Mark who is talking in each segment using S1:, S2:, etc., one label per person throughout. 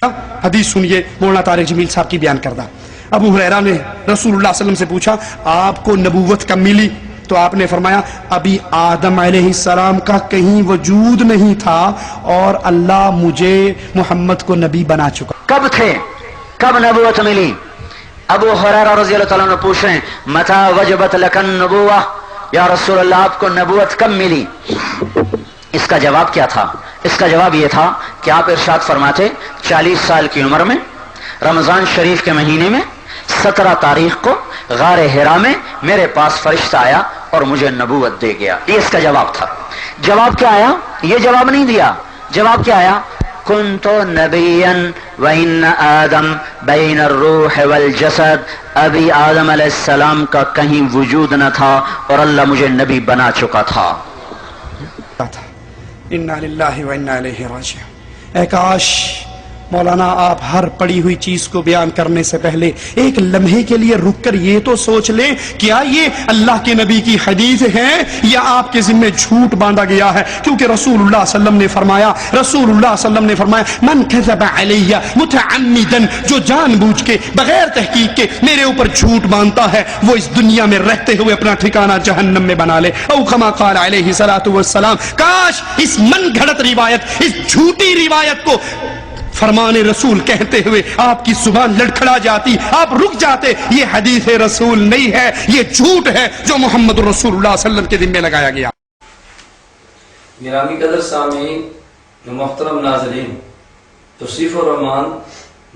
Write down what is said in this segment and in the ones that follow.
S1: حدیث سنیے مولانا طارق جمیل صاحب کی بیان کردہ. ابو ہریرہ نے رسول اللہ صلی اللہ علیہ وسلم سے پوچھا آپ کو نبوت کب ملی؟ تو آپ نے فرمایا ابھی آدم علیہ السلام کا کہیں وجود نہیں تھا اور اللہ مجھے محمد کو نبی بنا چکا.
S2: کب تھے؟ کب نبوت ملی؟ ابو ہریرہ رضی اللہ تعالیٰ عنہ پوچھ رہے ہیں متى وجبت لک النبوہ، یا رسول اللہ آپ کو نبوت کب ملی؟ اس کا جواب کیا تھا؟ اس کا جواب یہ تھا کہ آپ ارشاد فرماتے 40 سال کی عمر میں رمضان شریف کے مہینے میں 17 تاریخ کو غار حرا میں میرے پاس فرشتہ آیا اور مجھے نبوت دے گیا. یہ اس کا جواب تھا. جواب کیا آیا؟ یہ جواب نہیں دیا. جواب کیا آیا؟ کنت نبیا وان آدم بین الروح والجسد، ابھی آدم علیہ السلام کا کہیں وجود نہ تھا اور اللہ مجھے نبی بنا چکا تھا.
S1: انا للہ و انا الیہ راجعون. اے کاش مولانا آپ ہر پڑی ہوئی چیز کو بیان کرنے سے پہلے ایک لمحے کے لیے رک کر یہ تو سوچ لیں کیا یہ اللہ کے نبی کی حدیث ہے یا آپ کے ذمہ جھوٹ باندھا گیا ہے. کیونکہ رسول اللہ صلی اللہ علیہ وسلم نے فرمایا من کذب علی متعمدا، جو جان بوجھ کے بغیر تحقیق کے میرے اوپر جھوٹ باندھتا ہے وہ اس دنیا میں رہتے ہوئے اپنا ٹھکانہ جہنم میں بنا لے. او کما قال علیہ الصلوۃ والسلام. کاش اس من گھڑت روایت، اس جھوٹی روایت کو فرمان رسول کہتے ہوئے آپ کی زبان لڑکھڑا جاتی، آپ رک جاتے. یہ حدیث رسول نہیں ہے، یہ جھوٹ ہے جو محمد رسول اللہ صلی اللہ علیہ وسلم کے ذمہ لگایا گیا.
S3: گرامی قدر سامعین، محترم ناظرین، توصیف الرحمان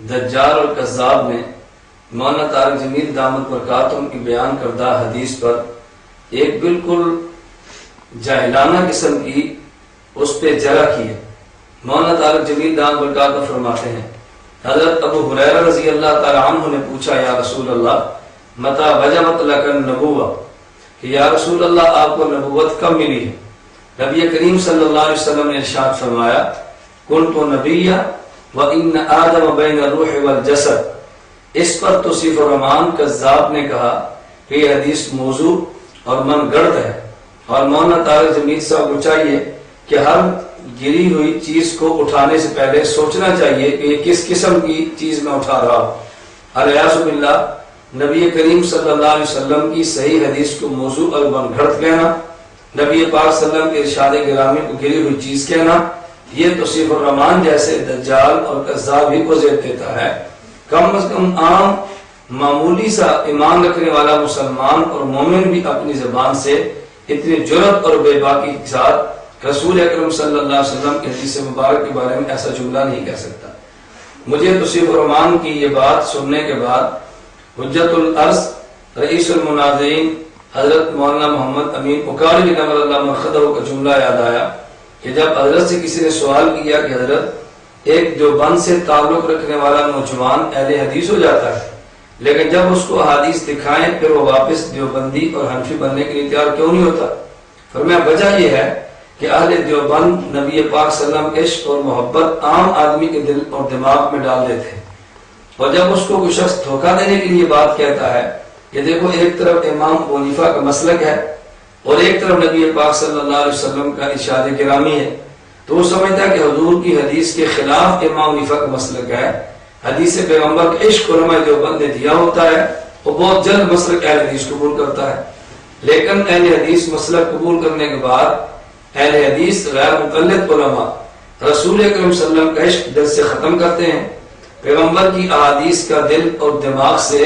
S3: دجال اور کذاب نے مولانا طارق جمیل دامت برکاتہم کی بیان کردہ حدیث پر ایک بالکل جاہلانہ قسم کی اس پہ جرح کی ہے. مولانا طارق جمیل دامت برکاتہم فرماتے ہیں حضرت ابو ہریرہ رضی اللہ تعالی عنہ نے پوچھا یا رسول اللہ متى وجبت لک النبوہ، کہ یا رسول اللہ آپ کو نبوت کب ملی ہے؟ نبی کریم صلی اللہ علیہ وسلم نے ارشاد فرمایا کنت نبیا وان آدم بین الروح والجسد. اس پر توصیف الرحمان کذاب نے کہا کہ یہ حدیث موضوع اور من گڑت ہے، اور مولانا طارق جمیل صاحب کو چاہیے کہ ہر گری ہوئی چیز کو اٹھانے سے پہلے سوچنا چاہیے کہ یہ کس قسم کی چیز میں اٹھا رہا ہوں. الیاذ باللہ، نبی کریم صلی اللہ علیہ وسلم کی صحیح حدیث کو موضوع اور من گھڑت کہنا، نبی پاک صلی اللہ علیہ وسلم کے ارشاد گرامی کو گری ہوئی چیز کہنا، یہ توصیف الرحمان جیسے دجال اور کذاب ہی کو زیب دیتا ہے. کم از کم عام معمولی سا ایمان رکھنے والا مسلمان اور مومن بھی اپنی زبان سے اتنی جرأت اور بے باکی کے ساتھ رسول اکرم صلی اللہ علیہ وسلم کے حدیث مبارک کے بارے میں ایسا جملہ نہیں کہہ سکتا. مجھے توصیف الرحمان کی یہ بات سننے کے بعد حجت الارض رئیس المناظرین حضرت مولانا محمد امین اکاڑی نور اللہ مرخدہ کا جملہ یاد آیا کہ جب حضرت سے کسی نے سوال کیا کہ حضرت ایک دیوبند سے تعلق رکھنے والا نوجوان اہل حدیث ہو جاتا ہے لیکن جب اس کو احادیث دکھائیں پھر وہ واپس دیوبندی اور حنفی بننے کے لیے تیار کیوں نہیں ہوتا؟ فرمایا وجہ یہ ہے کہ اہل دیوبند نبی پاک صلی اللہ علیہ وسلم عشق اور محبت عام آدمی کے دل اور دماغ میں ڈال دیتے ہیں، اور جب اس کو کوئی شخص دھوکہ دینے کے لیے بات کہتا ہے کہ دیکھو ایک طرف امام ابو حنیفہ کا مسلک ہے اور ایک طرف نبی پاک صلی اللہ علیہ وسلم کا ارشاد گرامی ہے، تو وہ سمجھتا ہے کہ حضور کی حدیث کے خلاف امام ابو حنیفہ کا مسلک ہے. حدیث پیغمبر کا عشق علماء دیوبند نے دیا ہوتا ہے، وہ بہت جلد مسلک اہل حدیث قبول کرتا ہے. لیکن اہل حدیث مسلک قبول کرنے کے بعد اہل حدیث غیر مقلد علماء رسول اکرم صلی اللہ علیہ وسلم کا عشق دل سے ختم کرتے ہیں، پیغمبر کی احادیث کا دل اور دماغ سے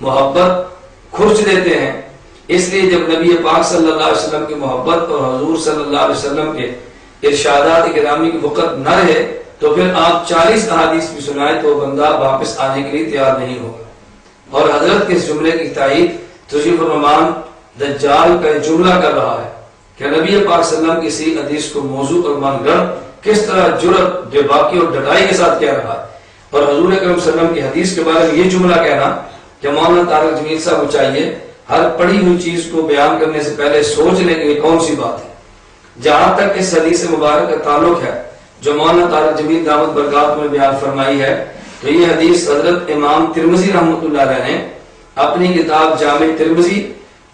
S3: محبت کھرچ دیتے ہیں. اس لیے جب نبی پاک صلی اللہ علیہ وسلم کی محبت اور حضور صلی اللہ علیہ وسلم کے ارشادات گرامی کی وقت نہ رہے تو پھر آپ 40 احادیث بھی سنائے تو بندہ واپس آنے کے لیے تیار نہیں ہوگا. اور حضرت کے اس جملے کی تائید توصیف الرحمان دجال کا جملہ کر رہا ہے کہ نبی پاک صلی اللہ علیہ وسلم کی سی حدیث کو موضوع اور من گڑھ کس طرح جرأت بے باکی اور ڈٹائی کے ساتھ کہہ رہا ہے. اور حضور اکرم صلی اللہ علیہ وسلم کی حدیث کے بارے میں یہ جملہ کہنا کہ مولانا طارق جمیل صاحب کو چاہیے ہر پڑھی ہوئی چیز کو بیان کرنے سے پہلے سوچ لیں کہ یہ کون سی بات ہے. جہاں تک اس حدیث مبارک کا تعلق ہے جو مولانا طارق جمیل دامت برکاتہم نے بیان فرمائی ہے، تو یہ حدیث حضرت امام ترمذی رحمۃ اللہ علیہ نے اپنی کتاب جامع ترمذی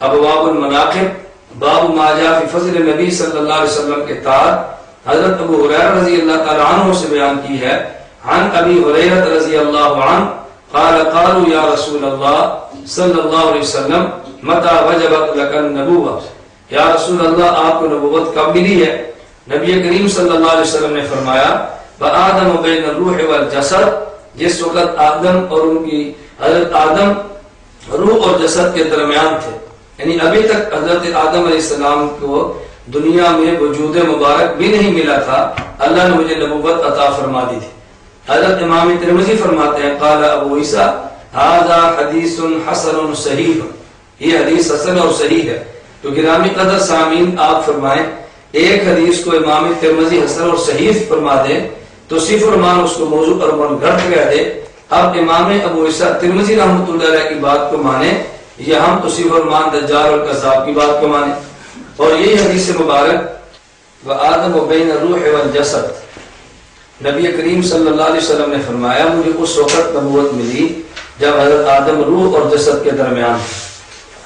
S3: ابواب المناقب باب ما جاء فی فضل نبی صلی اللہ علیہ وسلم کے تحت حضرت ابو ہریرہ رضی اللہ تعالی عنہ سے بیان کی ہے. عن ابی ہریرہ رضی اللہ عنہ قال قالوا یا رسول اللہ صلی اللہ علیہ وسلم متى وجبت لك النبوة، یا رسول اللہ آپ کو نبوت کب ملی ہے؟ نبی کریم صلی اللہ علیہ وسلم نے فرمایا وآدم بین الروح والجسد، جس وقت آدم اور ان کی حضرت آدم روح اور جسد کے درمیان تھے، یعنی ابھی تک حضرت آدم علیہ السلام کو دنیا میں وجود مبارک بھی نہیں ملا تھا، اللہ نے مجھے نبوت عطا فرما دی تھی۔ حضرت امام ترمذی فرماتے ہیں قال ابو عیسیٰ ھذا حدیث حسن صحیح، یہ حدیث حسن اور صحیح ہے۔ تو گرامی قدر سامعین، آپ فرمائیں ایک حدیث کو امام ترمذی حسن اور صحیح فرما دیں تو صرف فرمان اس کو موضوع اور من گھڑت کہہ دے۔ اب امام ابو عیسیٰ ترمذی رحمۃ اللہ علیہ کی بات کو مانیں یا ہم تو صرف فرمان دجال اور کذاب کی بات کو مانیں؟ اور یہی حدیث مبارک وآدم بین الروح والجسد، نبی کریم صلی اللہ علیہ وسلم نے فرمایا مجھے اس وقت نبوت ملی جب حضرت آدم روح اور جسد کے درمیان تھے۔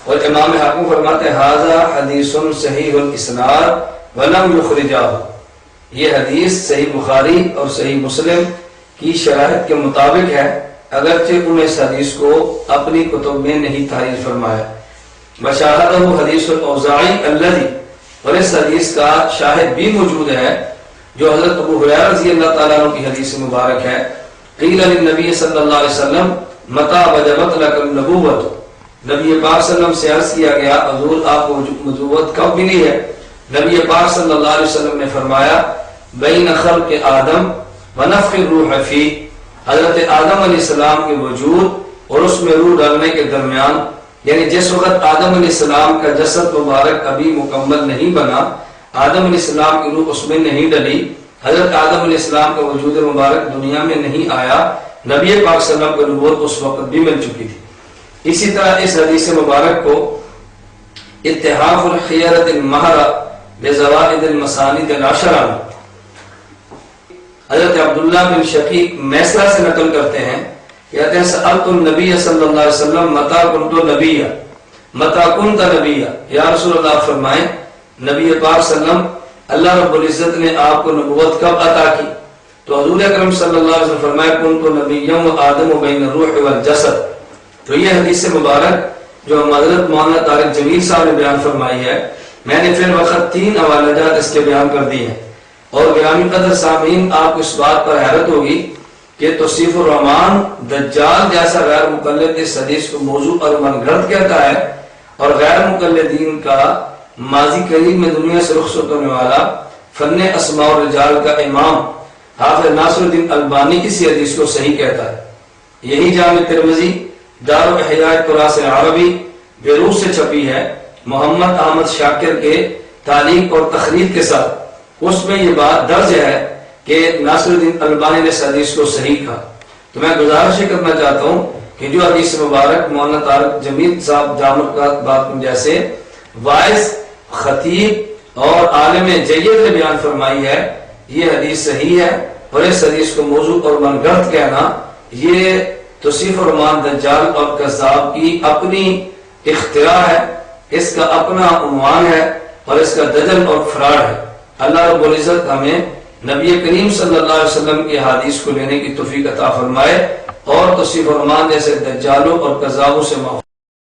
S3: اور امام حاکم فرماتے ہیں ھذا حدیث صحیح الاسناد ولم یخرجہ، یہ حدیث صحیح بخاری اور صحیح مسلم کی شرائط کے مطابق ہے، اگرچہ انہوں نے اس حدیث کو اپنی کتب میں نہیں تحریر فرمایا۔ وشاہدہ حدیث الاوزاعی الذی، اور اس حدیث کا شاہد بھی موجود ہے جو حضرت ابو ہریرہ رضی اللہ تعالیٰ عنہ کی حدیث مبارک ہے قیل للنبی صلی اللہ علیہ وسلم متى وجبت لك النبوۃ، نبی پاک صلی اللہ علیہ وسلم سے عرض کیا گیا حضور آپ کو نبوت کب ملی ہے؟ نبی پاک صلی اللہ علیہ وسلم نے فرمایا بین خلق آدم ونفخ الروح فی، حضرت آدم علیہ السلام کے وجود اور اس میں روح ڈالنے کے درمیان، یعنی جس وقت آدم علیہ السلام کا جسد مبارک ابھی مکمل نہیں بنا، آدم علیہ السلام کی روح اس میں نہیں ڈلی، حضرت آدم علیہ السلام کا وجود مبارک دنیا میں نہیں آیا، نبی پاک صلی اللہ علیہ وسلم کو نبوت اس وقت بھی مل چکی تھی۔ اسی طرح اس حدیث مبارک کو اتحاف الخیرۃ المہرہ بزوائد المسانید العشرہ، حضرت عبداللہ بن شقیق میسرہ سے نقل کرتے ہیں، کہتے ہیں سألت النبی صلی اللہ علیہ وسلم متى كنت نبیا، متى كنت نبیا، یا رسول اللہ فرمائیں نبی پاک صلی اللہ علیہ وسلم اللہ رب العزت نے آپ کو نبوت کب عطا کی؟ تو حضور اکرم صلی اللہ علیہ وسلم فرمائے کنت نبیا وآدم بین الروح والجسد۔ تو یہ حدیث مبارک جو حضرت مولانا طارق جمیل صاحب نے بیان فرمائی ہے، میں نے پھر وقت 3 حوالہ جات اس کے بیان کر دی ہیں۔ اور گرامی قدر سامعین، آپ کو اس بات پر حیرت ہوگی کہ توصیف الرحمان دجال جیسا غیر مقلد اس حدیث کو موضوع اور من گھڑت کہتا ہے، اور غیر مقلدین کا ماضی قریب میں دنیا سے رخصت ہونے والا فن اسماء الرجال کا امام حافظ ناصر الدین البانی کسی حدیث کو صحیح کہتا ہے۔ یہی جامع ترمذی دار احیاء تراث عربی بیروت سے چھپی ہے محمد احمد شاکر کے تعلیق اور تخریج کے ساتھ، اس میں یہ بات درج ہے کہ ناصر الدین البانی نے اس حدیث کو صحیح کہا۔ تو میں گزارش کرنا چاہتا ہوں کہ جو حدیث مبارک مولانا طارق جمیل صاحب جامع کا بات جیسے وائز خطیب اور عالم جید نے بیان فرمائی ہے، یہ حدیث صحیح ہے، اور اس حدیث کو موضوع اور من گھڑت کہنا یہ توصیف الرحمان دجال اور کذاب کی اپنی اختراع ہے، اس کا اپنا عنوان ہے اور اس کا دجل اور فراڈ ہے۔ اللہ رب العزت ہمیں نبی کریم صلی اللہ علیہ وسلم کی حدیث کو لینے کی توفیق عطا فرمائے اور توصیف الرحمان جیسے دجالوں اور کذابوں سے